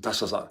10,000।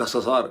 10,000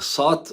7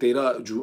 13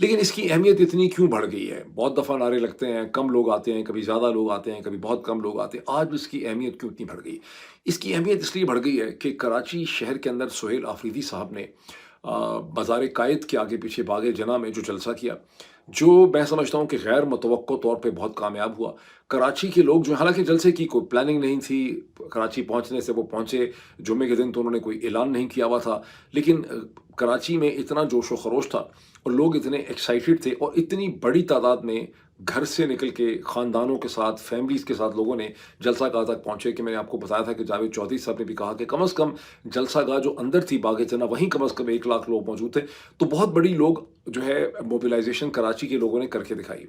لیکن اس کی اہمیت اتنی کیوں بڑھ گئی ہے؟ بہت دفعہ نعرے لگتے ہیں، کم لوگ آتے ہیں، کبھی زیادہ لوگ آتے ہیں، کبھی بہت کم لوگ آتے ہیں، آج اس کی اہمیت کیوں اتنی بڑھ گئی؟ اس کی اہمیت اس لیے بڑھ گئی ہے کہ کراچی شہر کے اندر سہیل آفریدی صاحب نے مزار قائد کے آگے پیچھے باغ جناح میں جو جلسہ کیا، جو میں سمجھتا ہوں کہ غیر متوقع طور پہ بہت کامیاب ہوا۔ کراچی کے لوگ جو حالانکہ جلسے کی کوئی پلاننگ نہیں تھی، کراچی پہنچنے سے وہ پہنچے، جمعے کے دن تو انہوں نے کوئی اعلان نہیں کیا ہوا تھا، لیکن کراچی میں اتنا جوش و خروش تھا اور لوگ اتنے ایکسائٹڈ تھے اور اتنی بڑی تعداد میں گھر سے نکل کے خاندانوں کے ساتھ، فیملیز کے ساتھ لوگوں نے جلسہ گاہ تک پہنچے کہ میں نے آپ کو بتایا تھا کہ جاوید چودھری صاحب نے بھی کہا کہ کم از کم جلسہ گاہ جو اندر تھی باغ جناح وہیں کم از کم 1 لاکھ لوگ موجود تھے، تو بہت بڑی لوگ جو ہے موبلائزیشن کراچی کے لوگوں نے کر کے دکھائی۔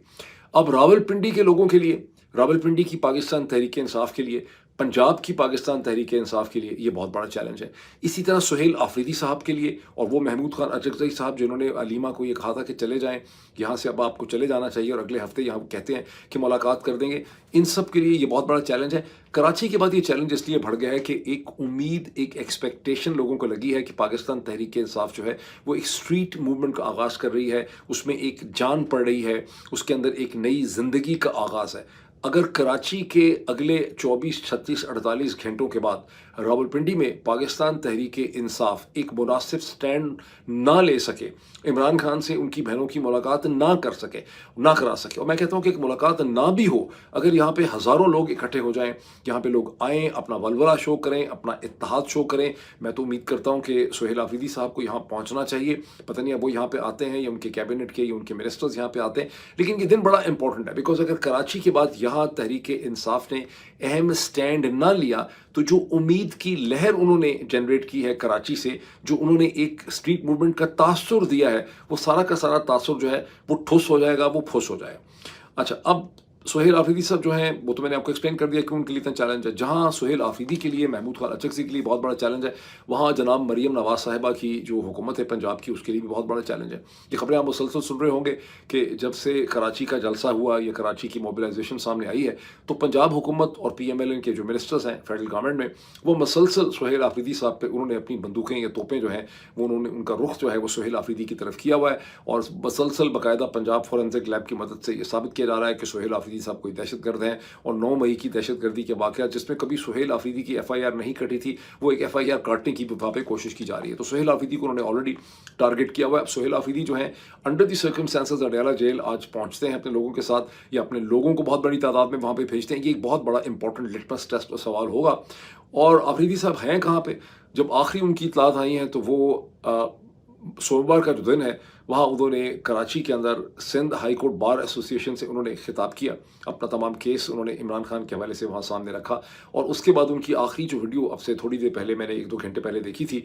اب راولپنڈی کے لوگوں کے لیے، راولپنڈی کی پاکستان تحریک انصاف کے لیے، پنجاب کی پاکستان تحریک انصاف کے لیے یہ بہت بڑا چیلنج ہے۔ اسی طرح سہیل آفریدی صاحب کے لیے اور وہ محمود خان اچکزئی صاحب جنہوں نے علیمہ کو یہ کہا تھا کہ چلے جائیں یہاں سے، اب آپ کو چلے جانا چاہیے اور اگلے ہفتے یہاں کہتے ہیں کہ ملاقات کر دیں گے، ان سب کے لیے یہ بہت بڑا چیلنج ہے۔ کراچی کے بعد یہ چیلنج اس لیے بڑھ گیا ہے کہ ایک امید، ایک ایکسپیکٹیشن لوگوں کو لگی ہے کہ پاکستان تحریک انصاف جو ہے وہ ایک اسٹریٹ موومنٹ کا آغاز کر رہی ہے، اس میں ایک جان پڑ رہی ہے، اس کے اندر ایک نئی زندگی کا آغاز ہے۔ اگر کراچی کے اگلے 24، 36، 48 گھنٹوں کے بعد راولپنڈی میں پاکستان تحریک انصاف ایک مناسب سٹینڈ نہ لے سکے، عمران خان سے ان کی بہنوں کی ملاقات نہ کرا سکے، اور میں کہتا ہوں کہ ایک ملاقات نہ بھی ہو، اگر یہاں پہ ہزاروں لوگ اکٹھے ہو جائیں، یہاں پہ لوگ آئیں، اپنا ولولہ شو کریں، اپنا اتحاد شو کریں، میں تو امید کرتا ہوں کہ سہیل آفریدی صاحب کو یہاں پہنچنا چاہیے۔ پتہ نہیں اب وہ یہاں پہ آتے ہیں یا ان کے کیبنٹ کے یا ان کے منسٹرز یہاں پہ آتے ہیں، لیکن یہ دن بڑا امپورٹنٹ ہے، بیکاز اگر کراچی کے بعد یہاں تحریک انصاف نے اہم سٹینڈ نہ لیا تو جو امید کی لہر انہوں نے جنریٹ کی ہے کراچی سے، جو انہوں نے ایک اسٹریٹ موومنٹ کا تاثر دیا ہے، وہ سارا کا سارا تاثر جو ہے وہ ٹھوس ہو جائے گا، وہ پھوس ہو جائے گا۔ اچھا، اب سہیل آفریدی صاحب جو ہیں وہ تو میں نے آپ کو ایکسپلین کر دیا کہ ان کے لیے اتنا چیلنج ہے۔ جہاں سہیل آفریدی کے لیے، محمود خان اچکزئی کے لیے بہت بڑا چیلنج ہے، وہاں جناب مریم نواز صاحبہ کی جو حکومت ہے پنجاب کی، اس کے لیے بھی بہت بڑا چیلنج ہے۔ یہ خبریں آپ مسلسل سن رہے ہوں گے کہ جب سے کراچی کا جلسہ ہوا یا کراچی کی موبلائزیشن سامنے آئی ہے تو پنجاب حکومت اور پی ایم ایل این کے جو منسٹرز ہیں فیڈرل گورنمنٹ میں، وہ مسلسل سہیل آفریدی صاحب پہ انہوں نے اپنی بندوقیں یا توپیں جو ہیں وہ انہوں نے، ان کا رخ جو ہے وہ سہیل آفریدی کی طرف کیا ہوا ہے، اور مسلسل باقاعدہ پنجاب فورینسک لیب کی مدد سے یہ ثابت کیا جا رہا ہے کہ سہیل آفریدی صاحب کوئی دہشت گرد ہیں، اور 9 مئی کی دہشت گردی کے واقعات جس میں کبھی سہیل آفریدی کی ایف آئی آر نہیں کٹی تھی، وہ ایک ایف آئی آر کاٹنے کی وہاں پہ کوشش کی جا رہی ہے۔ تو سہیل آفریدی کو انہوں نے آلریڈی ٹارگٹ کیا ہوا ہے۔ اب سہیل آفریدی جو ہیں under the circumstances Adiala jail آج پہنچتے ہیں اپنے لوگوں کے ساتھ، یا اپنے لوگوں کو بہت بڑی تعداد میں وہاں پہ بھیجتے ہیں، یہ ایک بہت بڑا امپورٹنٹ لٹمس ٹیسٹ اور سوال ہوگا۔ اور آفریدی صاحب ہیں کہاں پہ؟ جب آخری ان کی اطلاعات آئی ہیں تو وہ سوموار کا جو دن ہے وہاں انہوں نے کراچی کے اندر Sindh high court bar association سے انہوں نے خطاب کیا، اپنا تمام کیس انہوں نے عمران خان کے حوالے سے وہاں سامنے رکھا، اور اس کے بعد ان کی آخری جو ویڈیو اب سے تھوڑی دیر پہلے میں نے 1-2 گھنٹے پہلے دیکھی تھی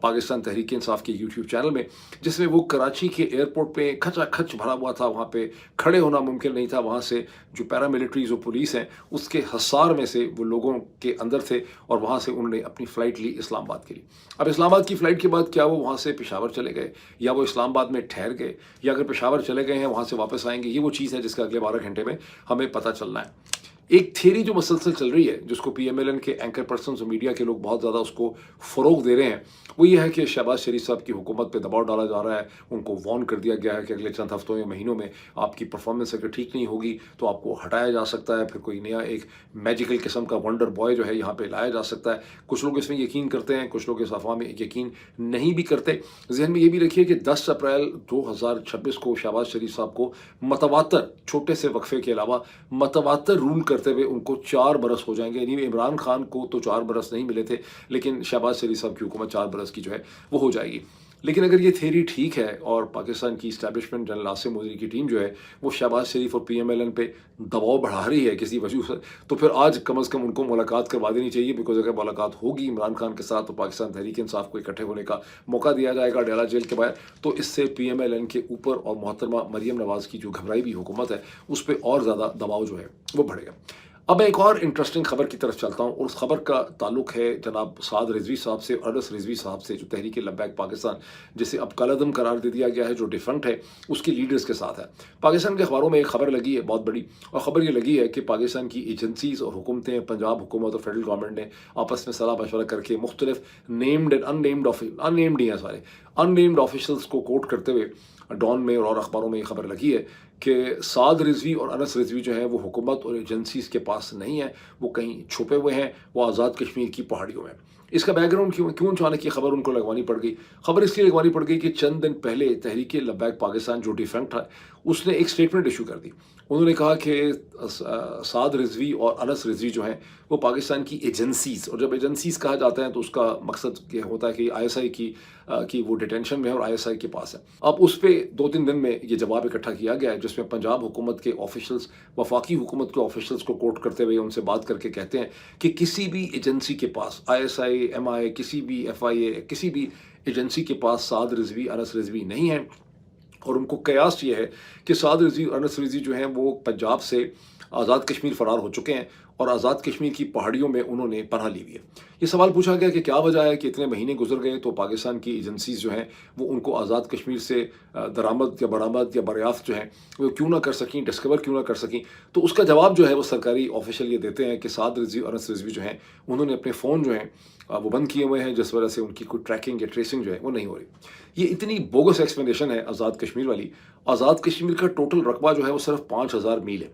پاکستان تحریک انصاف کے یوٹیوب چینل میں، جس میں وہ کراچی کے ایئرپورٹ پہ کھچا کھچ بھرا ہوا تھا، وہاں پہ کھڑے ہونا ممکن نہیں تھا، وہاں سے جو پیراملٹریز اور پولیس ہیں اس کے حصار میں سے وہ لوگوں کے اندر تھے، اور وہاں سے انہوں نے اپنی فلائٹ لی اسلام آباد کے لیے۔ اب اسلام آباد کی فلائٹ کے بعد کیا وہ وہاں سے پشاور چلے گئے یا وہ اسلام آباد میں ٹھہر گئے، یا اگر پشاور چلے گئے ہیں وہاں سے واپس آئیں گے، یہ وہ چیز ہے جس کا اگلے 12 گھنٹے میں ہمیں پتہ چلنا ہے۔ ایک تھیوری جو مسلسل چل رہی ہے، جس کو پی ایم ایل این کے اینکر پرسنز اور میڈیا کے لوگ بہت زیادہ اس کو فروغ دے رہے ہیں، وہ یہ ہے کہ شہباز شریف صاحب کی حکومت پہ دباؤ ڈالا جا رہا ہے، ان کو وارن کر دیا گیا ہے کہ اگلے چند ہفتوں یا مہینوں میں آپ کی پرفارمنس اگر ٹھیک نہیں ہوگی تو آپ کو ہٹایا جا سکتا ہے، پھر کوئی نیا ایک میجیکل قسم کا ونڈر بوائے جو ہے یہاں پہ لایا جا سکتا ہے۔ کچھ لوگ اس میں یقین کرتے ہیں، کچھ لوگ اس افواہ میں یقین نہیں بھی کرتے۔ ذہن میں یہ بھی رکھیے کہ 10 اپریل 2026 کو شہباز شریف صاحب کو متواتر، چھوٹے سے وقفے کے علاوہ متواتر رول کرتے ہوئے ان کو 4 برس ہو جائیں گے، یعنی عمران خان کو تو 4 برس نہیں ملے تھے، لیکن شہباز شریف صاحب کی حکومت 4 برس کی جو ہے وہ ہو جائے گی۔ لیکن اگر یہ تھیوری ٹھیک ہے اور پاکستان کی اسٹیبلشمنٹ جنرل عاصم مودودی کی ٹیم جو ہے وہ شہباز شریف اور پی ایم ایل این پہ دباؤ بڑھا رہی ہے کسی وجہ سے، تو پھر آج کم از کم ان کو ملاقات کروا دینی چاہیے، بیکاز اگر ملاقات ہوگی عمران خان کے ساتھ تو پاکستان تحریک انصاف کو اکٹھے ہونے کا موقع دیا جائے گا اڈیالہ جیل کے باہر، تو اس سے پی ایم ایل این کے اوپر اور محترمہ مریم نواز کی جو گھبرائی ہوئی حکومت ہے اس پہ اور زیادہ دباؤ جو ہے وہ بڑھے گا۔ اب میں ایک اور انٹرسٹنگ خبر کی طرف چلتا ہوں، اور اس خبر کا تعلق ہے جناب سعد رضوی صاحب سے، انس رضوی صاحب سے، جو تحریک لبیک پاکستان جسے اب کالعدم قرار دے دیا گیا ہے، جو ڈیفنکٹ ہے، اس کی لیڈرز کے ساتھ ہے۔ پاکستان کے اخباروں میں ایک خبر لگی ہے بہت بڑی، اور خبر یہ لگی ہے کہ پاکستان کی ایجنسیز اور حکومتیں، پنجاب حکومت اور فیڈرل گورنمنٹ نے آپس میں صلاح مشورہ کر کے مختلف نیمڈ اینڈ ان نیمڈ ہی ہیں سارے ان نیمڈ آفیشلس کو کوٹ کرتے ہوئے ڈان میں اور اخباروں میں یہ خبر لگی ہے کہ سعد رضوی اور انس رضوی جو ہیں وہ حکومت اور ایجنسیز کے پاس نہیں ہیں، وہ کہیں چھپے ہوئے ہیں، وہ آزاد کشمیر کی پہاڑیوں میں۔ اس کا بیک گراؤنڈ کیوں اچانک یہ خبر ان کو لگوانی پڑ گئی؟ خبر اس لیے لگوانی پڑ گئی کہ چند دن پہلے تحریک لبیک پاکستان جو ڈیفنکٹ ہے اس نے ایک سٹیٹمنٹ ایشو کر دی۔ انہوں نے کہا کہ سعد رضوی اور انس رضوی جو ہیں وہ پاکستان کی ایجنسیز، اور جب ایجنسیز کہا جاتا ہے تو اس کا مقصد یہ ہوتا ہے کہ آئی ایس آئی کی وہ ڈیٹینشن میں ہے اور آئی ایس آئی کے پاس ہے۔ اب اس پہ 2-3 دن میں یہ جواب اکٹھا کیا گیا ہے، جس میں پنجاب حکومت کے آفیشلز وفاقی حکومت کے آفیشلز کو کوٹ کرتے ہوئے ان سے بات کر کے کہتے ہیں کہ کسی بھی ایجنسی کے پاس، آئی ایس آئی، ایم آئی، کسی بھی ایف آئی اے، کسی بھی ایجنسی کے پاس سعد رضوی انس رضوی نہیں ہیں، اور ان کو قیاس یہ ہے کہ سعد رضوی اور انس رضوی جو ہیں وہ پنجاب سے آزاد کشمیر فرار ہو چکے ہیں اور آزاد کشمیر کی پہاڑیوں میں انہوں نے پناہ لی ہوئی ہے۔ یہ سوال پوچھا گیا کہ کیا وجہ ہے کہ اتنے مہینے گزر گئے تو پاکستان کی ایجنسیز جو ہیں وہ ان کو آزاد کشمیر سے درآمد یا برآمد یا دریافت جو ہیں وہ کیوں نہ کر سکیں، ڈسکور کیوں نہ کر سکیں؟ تو اس کا جواب جو ہے وہ سرکاری آفیشل یہ دیتے ہیں کہ سعد رضوی اور انس رضوی جو ہیں انہوں نے اپنے فون جو ہیں وہ بند کیے ہوئے ہیں، جس وجہ سے ان کی کوئی ٹریکنگ یا ٹریسنگ جو ہے وہ نہیں ہو رہی۔ یہ اتنی بوگس ایکسپلینیشن ہے آزاد کشمیر والی۔ آزاد کشمیر کا ٹوٹل رقبہ جو ہے وہ صرف 5000 میل ہے،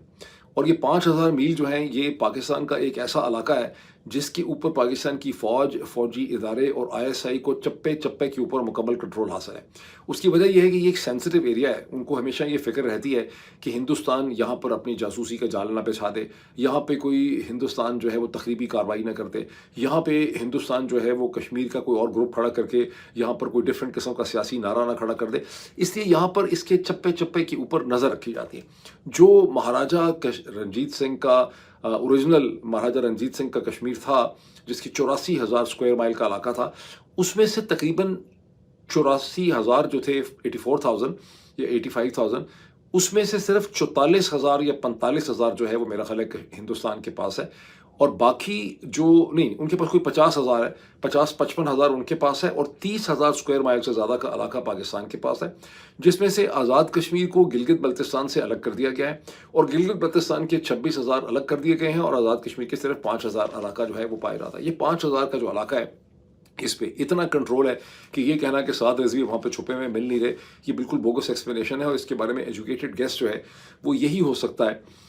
اور یہ 5000 میل جو ہیں یہ پاکستان کا ایک ایسا علاقہ ہے جس کے اوپر پاکستان کی فوجی ادارے اور آئی ایس آئی کو چپے چپے کے اوپر مکمل کنٹرول حاصل ہے۔ اس کی وجہ یہ ہے کہ یہ ایک سینسٹیو ایریا ہے، ان کو ہمیشہ یہ فکر رہتی ہے کہ ہندوستان یہاں پر اپنی جاسوسی کا جال نہ بچھا دے، یہاں پہ کوئی ہندوستان جو ہے وہ تخریبی کارروائی نہ کرتے، یہاں پہ ہندوستان جو ہے وہ کشمیر کا کوئی اور گروپ کھڑا کر کے یہاں پر کوئی ڈفرینٹ قسم کا سیاسی نعرہ نہ کھڑا کر دے۔ اس لیے یہاں پر اس کے چپے چپے کے اوپر نظر رکھی جاتی ہے۔ جو مہاراجہ رنجیت سنگھ کا اوریجنل مہاراجہ رنجیت سنگھ کا کشمیر تھا، جس کی 84,000 اسکوائر مائل کا علاقہ تھا، اس میں سے تقریباً 84,000 جو تھے 84,000 یا 85,000، اس میں سے صرف 44,000 یا 45,000 جو ہے وہ میرا خیال ہے کہ ہندوستان کے پاس ہے، اور باقی جو نہیں، ان کے پاس کوئی 50,000 ہے، 55,000 ان کے پاس ہے، اور 30,000 اسکوائر مائل سے زیادہ کا علاقہ پاکستان کے پاس ہے، جس میں سے آزاد کشمیر کو گلگت بلتستان سے الگ کر دیا گیا ہے، اور گلگت بلتستان کے 26,000 الگ کر دیے گئے ہیں، اور آزاد کشمیر کے صرف 5,000 علاقہ جو ہے وہ پایا جاتا ہے۔ یہ 5,000 کا جو علاقہ ہے اس پہ اتنا کنٹرول ہے کہ یہ کہنا کہ سعد رضوی وہاں پہ چھپے ہوئے مل نہیں رہے، یہ بالکل بوگس ایکسپلینیشن ہے، اور اس کے بارے میں ایجوکیٹڈ گیس جو ہے وہ یہی ہو سکتا ہے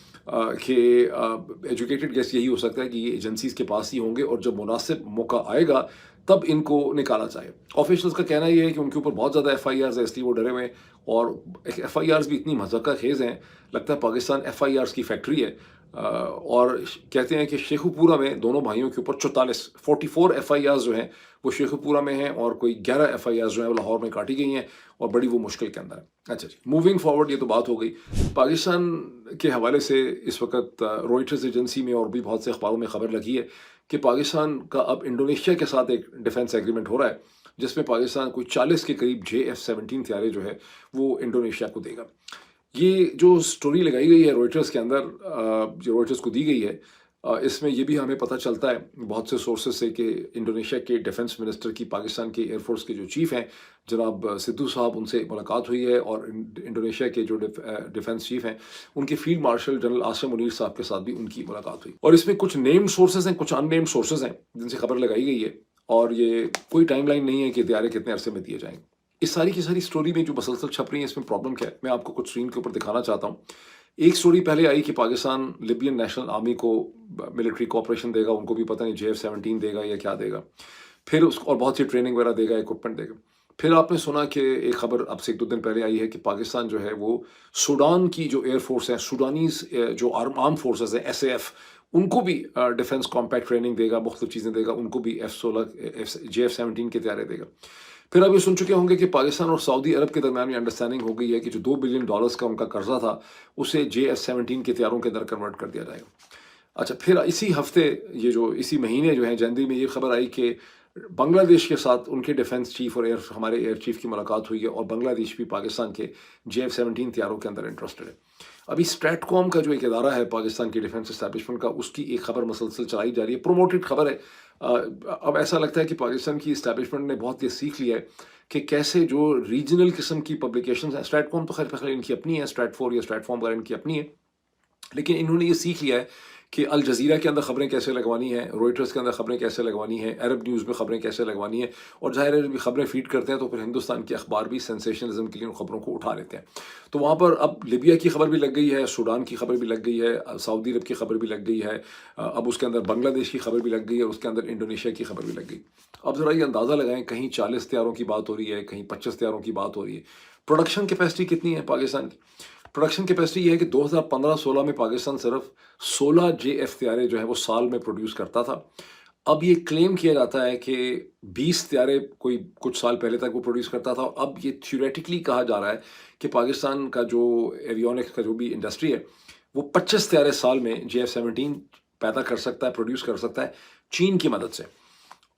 کہ ایجوکیٹڈ گیس یہی ہو سکتا ہے کہ یہ ایجنسیز کے پاس ہی ہوں گے، اور جب مناسب موقع آئے گا تب ان کو نکالا جائے۔ آفیشلز کا کہنا یہ ہے کہ ان کے اوپر بہت زیادہ ایف آئی آرز ہیں، اس لیے وہ ڈرے ہوئے ہیں، اور ایف آئی آرز بھی اتنی مضحکہ خیز ہیں، لگتا ہے پاکستان ایف آئی آرز کی فیکٹری ہے، اور کہتے ہیں کہ شیخو پورہ میں دونوں بھائیوں کے اوپر 44 ایف آئی آرز جو ہیں وہ شیخو پورہ میں ہیں، اور کوئی 11 ایف آئی آرز جو ہیں وہ لاہور میں کاٹی گئی ہیں، اور بڑی وہ مشکل کے اندر ہے۔ اچھا جی، موونگ فارورڈ، یہ تو بات ہو گئی پاکستان کے حوالے سے۔ اس وقت روئٹرز ایجنسی میں اور بھی بہت سے اخباروں میں خبر لگی ہے کہ پاکستان کا اب انڈونیشیا کے ساتھ ایک ڈیفنس ایگریمنٹ ہو رہا ہے، جس میں پاکستان کوئی 40 کے قریب JF-17 طیارے جو ہے وہ انڈونیشیا کو دے گا۔ یہ جو سٹوری لگائی گئی ہے روئٹرز کے اندر، جو روئٹرز کو دی گئی ہے، اس میں یہ بھی ہمیں پتہ چلتا ہے بہت سے سورسز سے کہ انڈونیشیا کے ڈیفنس منسٹر کی پاکستان کے ایئر فورس کے جو چیف ہیں جناب سدھو صاحب، ان سے ملاقات ہوئی ہے، اور انڈونیشیا کے جو ڈیفنس چیف ہیں ان کے field marshal general Asim Munir صاحب کے ساتھ بھی ان کی ملاقات ہوئی، اور اس میں کچھ نیمڈ سورسز ہیں، کچھ ان نیمڈ سورسز ہیں جن سے خبر لگائی گئی ہے، اور یہ کوئی ٹائم لائن نہیں ہے کہ طیارے کتنے عرصے میں دیے جائیں گے۔ اس ساری کی ساری سٹوری میں جو مسلسل چھپ رہی ہے، اس میں پرابلم کیا ہے میں آپ کو کچھ اسکرین کے اوپر دکھانا چاہتا ہوں۔ ایک سٹوری پہلے آئی کہ پاکستان لیبین نیشنل آرمی کو ملٹری کوآپریشن دے گا، ان کو بھی پتہ نہیں JF-17 دے گا یا کیا دے گا، پھر اس اور بہت سی ٹریننگ وغیرہ دے گا، اکوپمنٹ دے گا۔ پھر آپ نے سنا کہ ایک خبر اب سے 1-2 دن پہلے آئی ہے کہ پاکستان جو ہے وہ سوڈان کی جو ایئر فورس ہے، سوڈانیز جو آرم فورسز ہیں SAF، ان کو بھی ڈیفنس کمپیکٹ ٹریننگ دے گا، مختلف چیزیں دے گا، ان کو بھی JF-17 کے طیارے دے گا۔ پھر اب یہ سن چکے ہوں گے کہ پاکستان اور سعودی عرب کے درمیان یہ انڈرسٹینڈنگ ہو گئی ہے کہ جو $2 بلین کا ان کا قرضہ تھا اسے JF-17 کے طیاروں کے اندر کنورٹ کر دیا جائے گا۔ اچھا، پھر اسی ہفتے اسی مہینے جو ہے جنوری میں یہ خبر آئی کہ بنگلہ دیش کے ساتھ ان کے ڈیفنس چیف اور ہمارے ایئر چیف کی ملاقات ہوئی ہے، اور بنگلہ دیش بھی پاکستان کے JF-17 طیاروں کے اندر انٹرسٹڈ ہے۔ ابھی اسٹریٹ کام کا جو ایک ادارہ ہے پاکستان کی ڈیفنس اسٹیبلشمنٹ کا، اس کی ایک خبر مسلسل چلائی جا رہی ہے، پروموٹڈ خبر ہے۔ اب ایسا لگتا ہے کہ پاکستان کی اسٹیبلشمنٹ نے بہت یہ سیکھ لیا ہے کہ کیسے جو ریجنل قسم کی پبلیکیشنز ہیں، اسٹریٹ کام تو خیر ان کی اپنی ہے، اسٹریٹ 4 یا اسٹریٹ فارم وغیرہ ان کی اپنی ہے، لیکن انہوں نے یہ سیکھ لیا ہے کہ الجزیرہ کے اندر خبریں کیسے لگوانی ہیں، روئٹرز کے اندر خبریں کیسے لگوانی ہیں، عرب نیوز میں خبریں کیسے لگوانی ہیں، اور ظاہر ہے جب یہ خبریں فیڈ کرتے ہیں تو پھر ہندوستان کے اخبار بھی سینسیشنلزم کے لیے ان خبروں کو اٹھا لیتے ہیں. تو وہاں پر اب لیبیا کی خبر بھی لگ گئی ہے، سوڈان کی خبر بھی لگ گئی ہے، سعودی عرب کی خبر بھی لگ گئی ہے، اب اس کے اندر بنگلہ دیش کی خبر بھی لگ گئی ہے، اور اس کے اندر انڈونیشیا کی خبر بھی لگ گئی. اب ذرا یہ اندازہ لگائیں، کہیں 40 طیاروں کی بات ہو رہی ہے، کہیں 25 طیاروں کی بات ہو رہی ہے. پروڈکشن کیپیسٹی کتنی ہے پاکستان کی؟ پروڈکشن کیپیسٹی یہ ہے کہ 2015-16 میں پاکستان صرف 16 جے ایف طیارے جو ہے وہ سال میں پروڈیوس کرتا تھا. اب یہ کلیم کیا جاتا ہے کہ 20 طیارے کوئی کچھ سال پہلے تک وہ پروڈیوس کرتا تھا، اور اب یہ تھیوریٹکلی کہا جا رہا ہے کہ پاکستان کا جو ایویونکس کا جو بھی انڈسٹری ہے وہ 25 طیارے سال میں JF-17 پیدا کر سکتا ہے، پروڈیوس کر سکتا ہے چین کی مدد سے.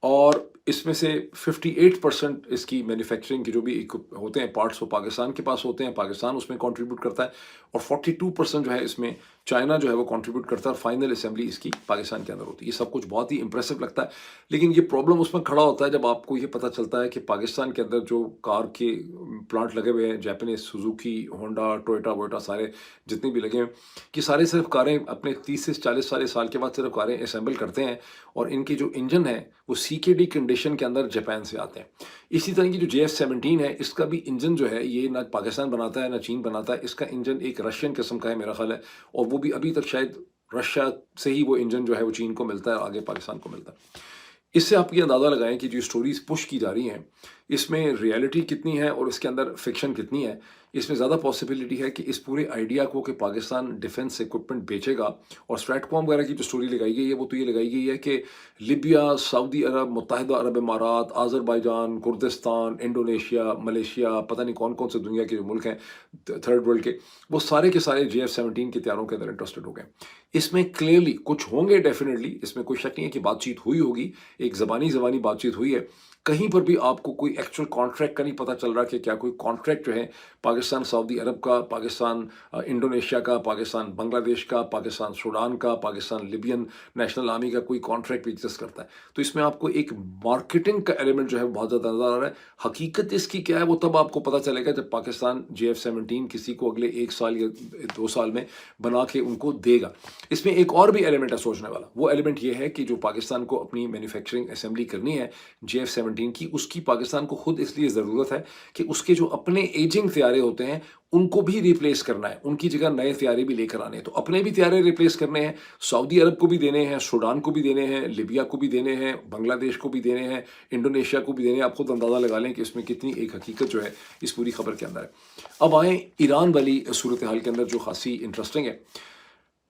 اور اس میں سے 58% اس کی مینوفیکچرنگ کے جو بھی ہوتے ہیں پارٹس وہ پاکستان کے پاس ہوتے ہیں، پاکستان اس میں کنٹریبیوٹ کرتا ہے، اور 42% جو ہے اس میں چائنا جو ہے وہ کنٹریبیوٹ کرتا ہے، اور فائنل اسمبلی اس کی پاکستان کے اندر ہوتی ہے. یہ سب کچھ بہت ہی امپریسو لگتا ہے، لیکن یہ پرابلم اس میں کھڑا ہوتا ہے جب آپ کو یہ پتہ چلتا ہے کہ پاکستان کے اندر جو کار کے پلانٹ لگے ہوئے ہیں، جاپنیز، سوزوکی، ہونڈا، ٹوئٹا ووئٹا، سارے جتنے بھی لگے ہیں، کہ سارے صرف کاریں اپنے 30 سے 40 سال کے بعد صرف کاریں اسمبل کرتے ہیں، اور ان کے جو انجن ہے وہ CKD کنڈیشن کے اندر جاپان سے آتے ہیں. اسی طرح کی جو JF-17 ہے اس کا بھی انجن جو ہے یہ نہ پاکستان بناتا ہے نہ چین بناتا ہے، اس کا انجن ایک رشین قسم کا ہے میرا خیال ہے، اور وہ بھی ابھی تک شاید رشیا سے ہی وہ انجن جو ہے وہ چین کو ملتا ہے اور آگے پاکستان کو ملتا ہے. اس سے آپ یہ اندازہ لگائیں کہ جو سٹوریز پش کی جا رہی ہیں اس میں ریئلٹی کتنی ہے اور اس کے اندر فکشن کتنی ہے. اس میں زیادہ پاسبلٹی ہے کہ اس پورے آئیڈیا کو کہ پاکستان ڈیفنس ایکوپمنٹ بیچے گا، اور اسٹریٹ کام وغیرہ کی جو سٹوری لگائی گئی ہے وہ تو یہ لگائی گئی ہے کہ لیبیا، سعودی عرب، متحدہ عرب امارات، آذربائیجان، کردستان، انڈونیشیا، ملیشیا، پتہ نہیں کون کون سے دنیا کے جو ملک ہیں تھرڈ ورلڈ کے، وہ سارے کے سارے JF-17 کے طیاروں کے اندر انٹرسٹڈ ہو گئے. اس میں کلیئرلی کچھ ہوں گے، ڈیفینیٹلی اس میں کوئی شک نہیں ہے کہ بات چیت ہوئی ہوگی، ایک زبانی بات چیت ہوئی ہے. کہیں پر بھی آپ کو کوئی ایکچوئل کانٹریکٹ کا نہیں پتہ چل رہا کہ کیا کوئی کانٹریکٹ جو ہے پاکستان سعودی عرب کا، پاکستان انڈونیشیا کا، پاکستان بنگلہ دیش کا، پاکستان سوڈان کا، پاکستان لیبین نیشنل آرمی کا کوئی کانٹریکٹ بھی ایگزسٹ کرتا ہے. تو اس میں آپ کو ایک مارکیٹنگ کا ایلیمنٹ جو ہے بہت زیادہ نظر آ رہا ہے. حقیقت اس کی کیا ہے وہ تب آپ کو پتہ چلے گا جب پاکستان JF-17 کسی کو اگلے 1 سال یا 2 سال میں بنا کے ان کو دے گا. اس میں ایک اور بھی ایلیمنٹ ہے سوچنے والا، وہ ایلیمنٹ یہ ہے کہ جو پاکستان کو اپنی مینوفیکچرنگ اسمبلی کرنی ہے JF-17 کی، اس کی پاکستان کو خود اس لیے ضرورت ہے کہ اس کے جو اپنے ایجنگ طیارے ہوتے ہیں ان کو بھی ریپلیس کرنا ہے، ان کی جگہ نئے طیارے بھی لے کر آنے ہیں. تو اپنے بھی طیارے ریپلیس کرنے ہیں، سعودی عرب کو بھی دینے ہیں، سوڈان کو بھی دینے ہیں، لیبیا کو بھی دینے ہیں، بنگلہ دیش کو بھی دینے ہیں، انڈونیشیا کو بھی دینے ہیں. آپ خود اندازہ لگا لیں کہ اس میں کتنی ایک حقیقت جو ہے اس پوری خبر کے اندر ہے. اب آئیں ایران والی صورتحال کے اندر جو خاصی انٹرسٹنگ ہے.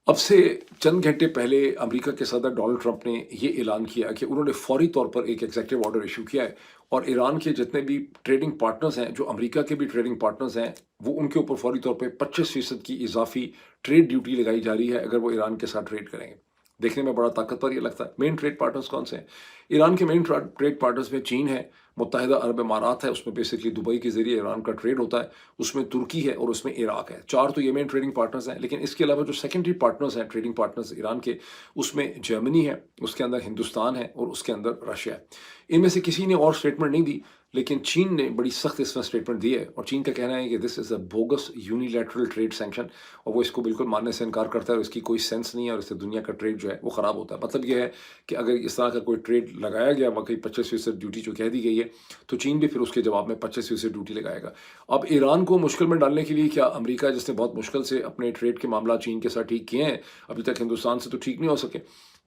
اب سے چند گھنٹے پہلے امریکہ کے صدر ڈونلڈ ٹرمپ نے یہ اعلان کیا کہ انہوں نے فوری طور پر ایک ایگزیکٹو آرڈر ایشو کیا ہے، اور ایران کے جتنے بھی ٹریڈنگ پارٹنرز ہیں، جو امریکہ کے بھی ٹریڈنگ پارٹنرز ہیں، وہ ان کے اوپر فوری طور پہ 25% کی اضافی ٹریڈ ڈیوٹی لگائی جا رہی ہے اگر وہ ایران کے ساتھ ٹریڈ کریں گے. دیکھنے میں بڑا طاقتور یہ لگتا ہے. مین ٹریڈ پارٹنرز کون سے ہیں؟ ایران کے مین ٹریڈ پارٹنرز میں چین ہے، متحدہ عرب امارات ہے، اس میں بیسکلی دبئی کے ذریعے ایران کا ٹریڈ ہوتا ہے، اس میں ترکی ہے، اور اس میں عراق ہے. 4 تو یہ مین ٹریڈنگ پارٹنرز ہیں. لیکن اس کے علاوہ جو سیکنڈری پارٹنرز ہیں ٹریڈنگ پارٹنرز ایران کے، اس میں جرمنی ہے، اس کے اندر ہندوستان ہے، اور اس کے اندر رشیا ہے. ان میں سے کسی نے اور اسٹیٹمنٹ نہیں دی، لیکن چین نے بڑی سخت اس میں اسٹیٹمنٹ دی ہے، اور چین کا کہنا ہے کہ دس از اے بوگس یونیلیٹرل ٹریڈ سینکشن، اور وہ اس کو بالکل ماننے سے انکار کرتا ہے، اور اس کی کوئی سینس نہیں ہے، اور اس سے دنیا کا ٹریڈ جو ہے وہ خراب ہوتا ہے. مطلب یہ ہے کہ اگر اس طرح کا کوئی ٹریڈ لگایا گیا واقعی 25% ڈیوٹی جو کہہ دی گئی ہے، تو چین بھی پھر اس کے جواب میں 25% ڈیوٹی لگائے گا. اب ایران کو مشکل میں ڈالنے کے لیے کیا امریکہ، جس نے بہت مشکل سے اپنے ٹریڈ کے معاملات چین کے ساتھ ٹھیک کیے ہیں، ابھی تک ہندوستان سے تو ٹھیک نہیں ہو سکے،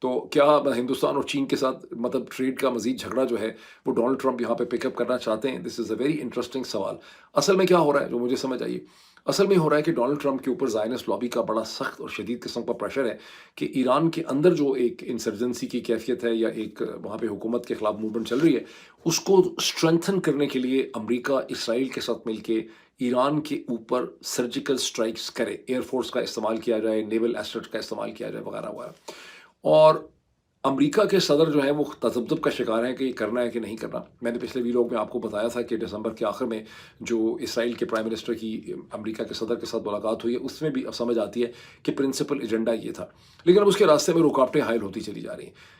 تو کیا ہندوستان اور چین کے ساتھ مطلب ٹریڈ کا مزید جھگڑا جو ہے وہ ڈونلڈ ٹرمپ یہاں پہ پک اپ کرنا چاہتے ہیں؟ دس از اے ویری انٹرسٹنگ سوال. اصل میں کیا ہو رہا ہے جو مجھے سمجھ آئیے، اصل میں ہو رہا ہے کہ ڈونلڈ ٹرمپ کے اوپر زائنسٹ لابی کا بڑا سخت اور شدید قسم کا پریشر ہے کہ ایران کے اندر جو ایک انسرجنسی کی کیفیت ہے، یا ایک وہاں پہ حکومت کے خلاف موومنٹ چل رہی ہے، اس کو اسٹرینتھن کرنے کے لیے امریکہ اسرائیل کے ساتھ مل کے ایران کے اوپر سرجیکل سٹرائکس کرے، ایئر فورس کا استعمال کیا جائے، نیول ایسٹ کا استعمال کیا جائے، وغیرہ وغیرہ. اور امریکہ کے صدر جو ہیں وہ تذبذب کا شکار ہیں کہ یہ کرنا ہے کہ نہیں کرنا. میں نے پچھلے ویلوگ میں آپ کو بتایا تھا کہ دسمبر کے آخر میں جو اسرائیل کے پرائم منسٹر کی امریکہ کے صدر کے ساتھ ملاقات ہوئی ہے، اس میں بھی اب سمجھ آتی ہے کہ پرنسپل ایجنڈا یہ تھا، لیکن اب اس کے راستے میں رکاوٹیں حائل ہوتی چلی جا رہی ہیں.